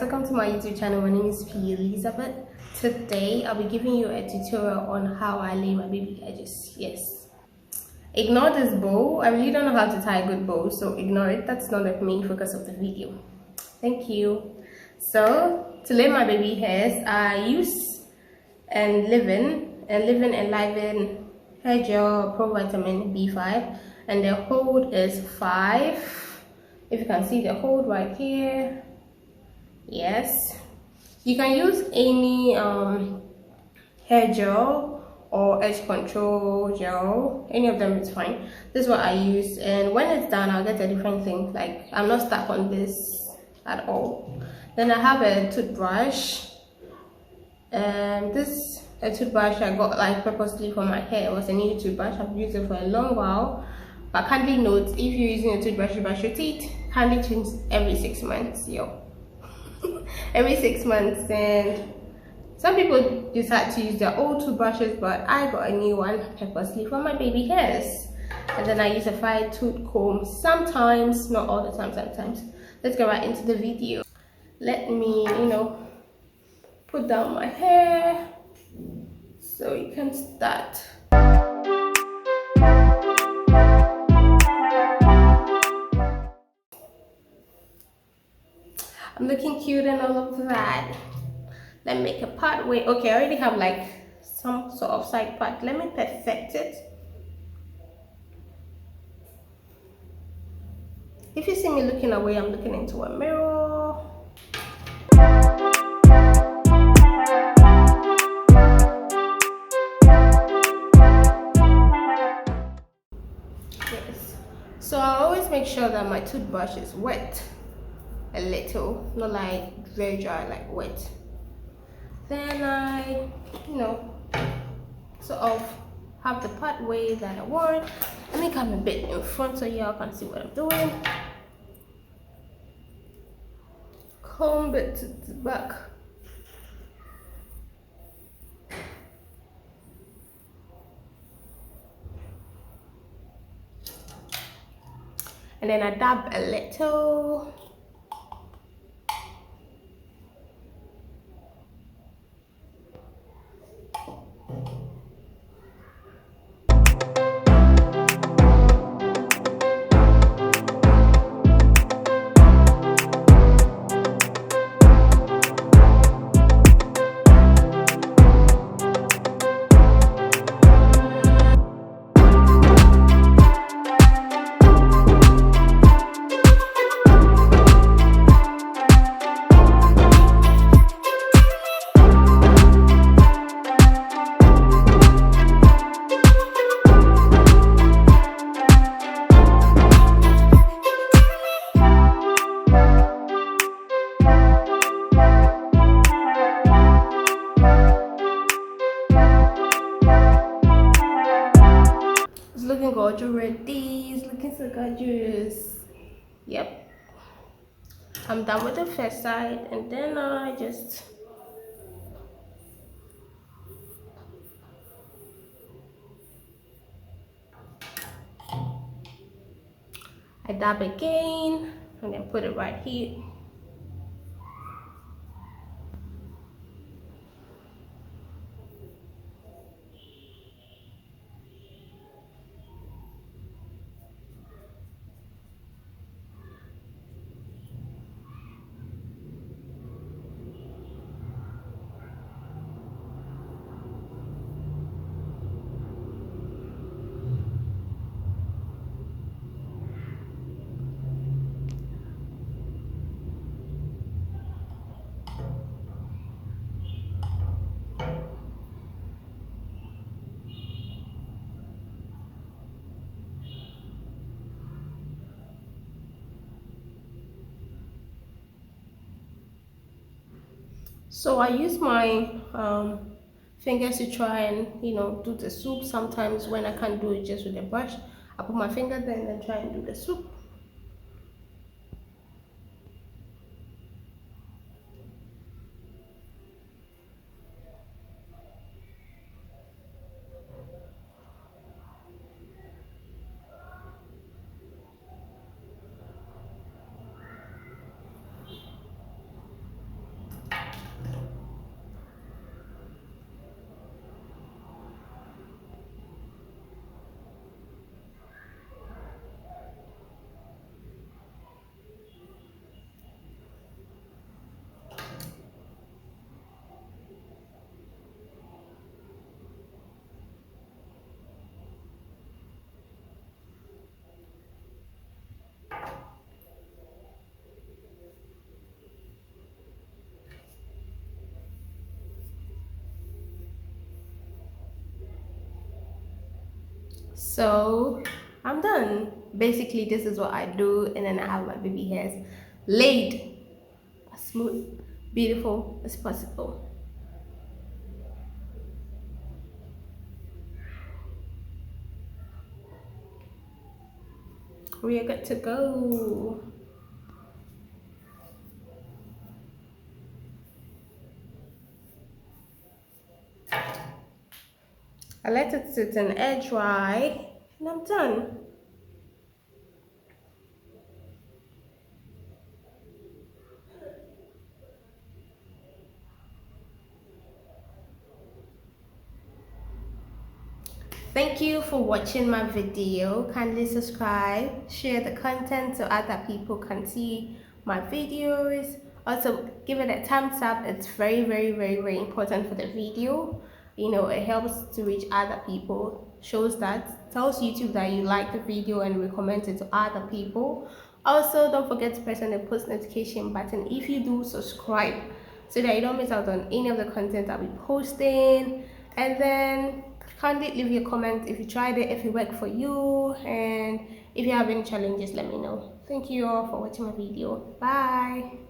guys, welcome to my YouTube channel. My name is P. Elizabeth. Today I'll be giving you a tutorial on how I lay my baby edges. Yes, ignore this bow. I really don't know how to tie a good bow, so ignore it. That's not the main focus of the video. Thank you. So to lay my baby hairs, I use Living Enliven hair gel pro vitamin B5, and the hold is 5. If you can see the hold right here. Yes, you can use any hair gel or edge control gel, any of them is fine. This is what I use, and when it's done I'll get a different thing. Like, I'm not stuck on this at all. Then I have a toothbrush, and this a toothbrush I got like purposely for my hair. It was a new toothbrush. I've used it for a long while, but kindly note, if you're using a toothbrush to brush your teeth, kindly change every 6 months, every 6 months. And some people decide to use their old toothbrushes, but I got a new one purposely for my baby hairs. And then I use a fire tooth comb sometimes, not all the time, sometimes. Let's get right into the video. Let me put down my hair so you can start. I'm looking cute and all of that. Let me make a part way. Okay, I already have like some sort of side part. Let me perfect it. If you see me looking away, I'm looking into a mirror. Yes. So I always make sure that my toothbrush is wet. A little, not like very dry, like wet. Then I sort of have the part way that I want. Let me come a bit in front so y'all can see what I'm doing. Comb it to the back. And then I dab a little. Looking gorgeous already. It's looking so gorgeous. Yep, I'm done with the first side, and then I dab again and then put it right here. So I use my fingers to try and do the soup. Sometimes when I can't do it just with a brush, I put my finger there and then try and do the soup. So I'm done. Basically, this is what I do, and then I have my baby hairs laid as smooth, beautiful as possible. We are good to go. I let it sit and air dry, and I'm done. Thank you for watching my video. Kindly subscribe, share the content so other people can see my videos. Also, give it a thumbs up. It's very important for the video. You know, it helps to reach other people, shows that, tells YouTube that you like the video and recommend it to other people. Also, don't forget to press on the post notification button if you do subscribe, so that you don't miss out on any of the content I'll be posting. And then kindly leave your comment if you tried it, if it worked for you, and if you have any challenges, let me know. Thank you all for watching my video. Bye.